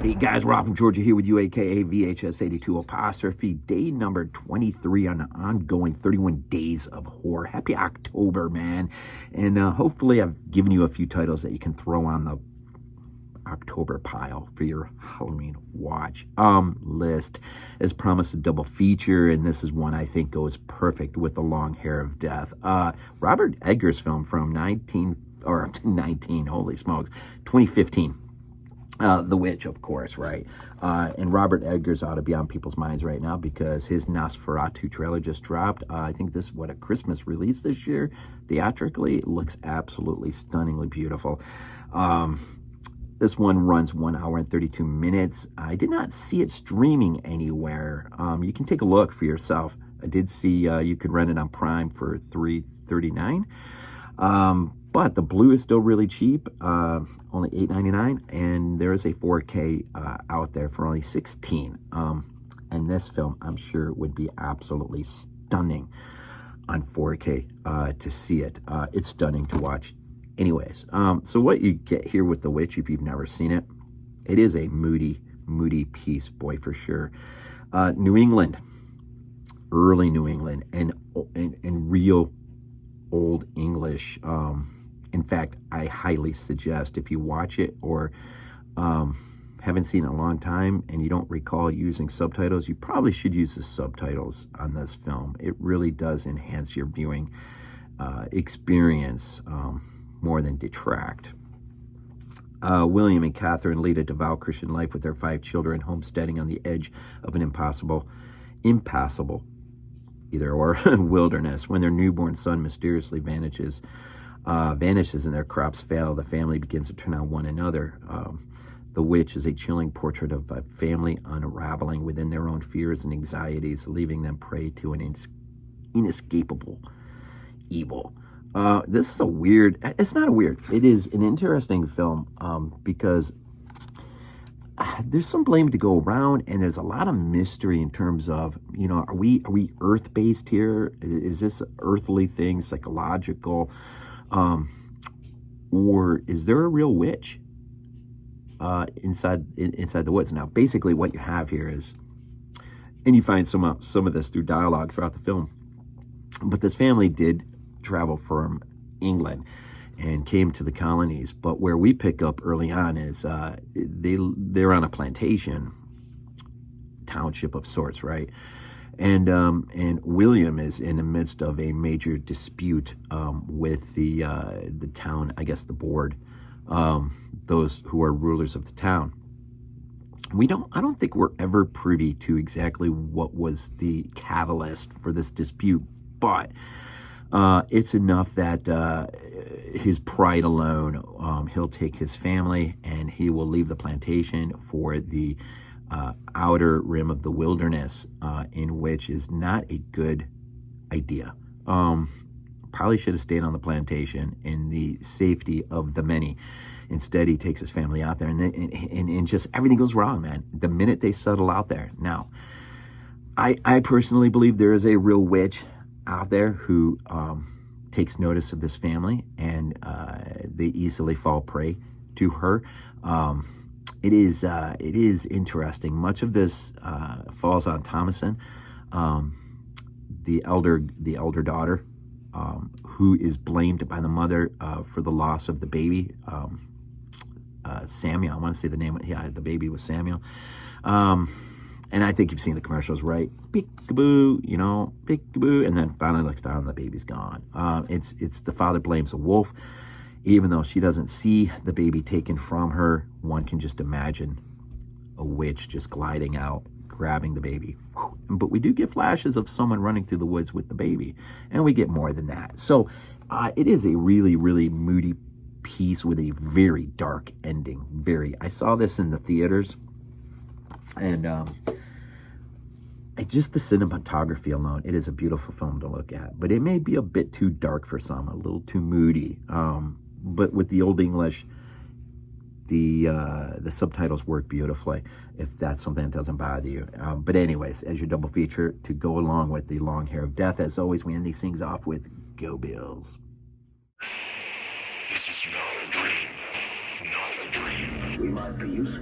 Hey guys, Rob from Georgia here with you, aka VHS82 apostrophe, day number 23 on the ongoing 31 days of horror. Happy October, man. And hopefully I've given you a few titles that you can throw on the October pile for your Halloween watch list. As promised, a double feature, and this is one I think goes perfect with The Long Hair of Death. Robert Eggers' film from 2015. The Witch, of course, right? And Robert Eggers ought to be on people's minds right now because his Nosferatu trailer just dropped. I think this is a Christmas release this year. Theatrically, it looks absolutely stunningly beautiful. This one runs 1 hour and 32 minutes. I did not see it streaming anywhere. You can take a look for yourself. I did see you could rent it on Prime for $3.39. But the blue is still really cheap, only $8.99, and there is a 4K out there for only $16. And this film, I'm sure, would be absolutely stunning on 4K to see it. It's stunning to watch anyways. So what you get here with The Witch, if you've never seen it, it is a moody piece, boy, for sure. New England, early New England, and real Old English. In fact, I highly suggest if you watch it or haven't seen it in a long time and you don't recall using subtitles, you probably should use the subtitles on this film. It really does enhance your viewing experience more than detract. William and Catherine lead a devout Christian life with their 5 children, homesteading on the edge of an impassable either or wilderness. When their newborn son mysteriously vanishes and their crops fail, the family begins to turn on one another. The Witch is a chilling portrait of a family unraveling within their own fears and anxieties, leaving them prey to an inescapable evil. This is it's not a weird, it is an interesting film because there's some blame to go around, and there's a lot of mystery in terms of, are we earth-based here? Is this an earthly thing, psychological? Or is there a real witch inside the woods? Now, basically what you have here is, and you find some of this through dialogue throughout the film, but this family did travel from England and came to the colonies. But where we pick up early on is they're on a plantation, township of sorts, right? And William is in the midst of a major dispute with the town, I guess the board, those who are rulers of the town. I don't think we're ever privy to exactly what was the catalyst for this dispute, but it's enough that his pride alone, he'll take his family and he will leave the plantation for the outer rim of the wilderness, in which is not a good idea. Probably should have stayed on the plantation in the safety of the many. Instead, he takes his family out there, and just everything goes wrong, man. The minute they settle out there. Now, I personally believe there is a real witch out there who takes notice of this family, and they easily fall prey to her. It is interesting. Much of this falls on Thomasin, the elder daughter, who is blamed by the mother for the loss of the baby. Samuel, I want to say the name. Yeah, the baby was Samuel. And I think you've seen the commercials, right? Peekaboo, peekaboo, and then finally looks down and the baby's gone. It's the father blames a wolf. Even though she doesn't see the baby taken from her, one can just imagine a witch just gliding out, grabbing the baby. But we do get flashes of someone running through the woods with the baby, and we get more than that. So it is a really, really moody piece with a very dark ending. I saw this in the theaters, and just the cinematography alone, it is a beautiful film to look at. But it may be a bit too dark for some, a little too moody. But with the Old English, the subtitles work beautifully, if that's something that doesn't bother you. But anyways, as your double feature to go along with The Long Hair of Death, as always, we end these things off with Go Bills. This is not a dream. Not a dream. We mark for use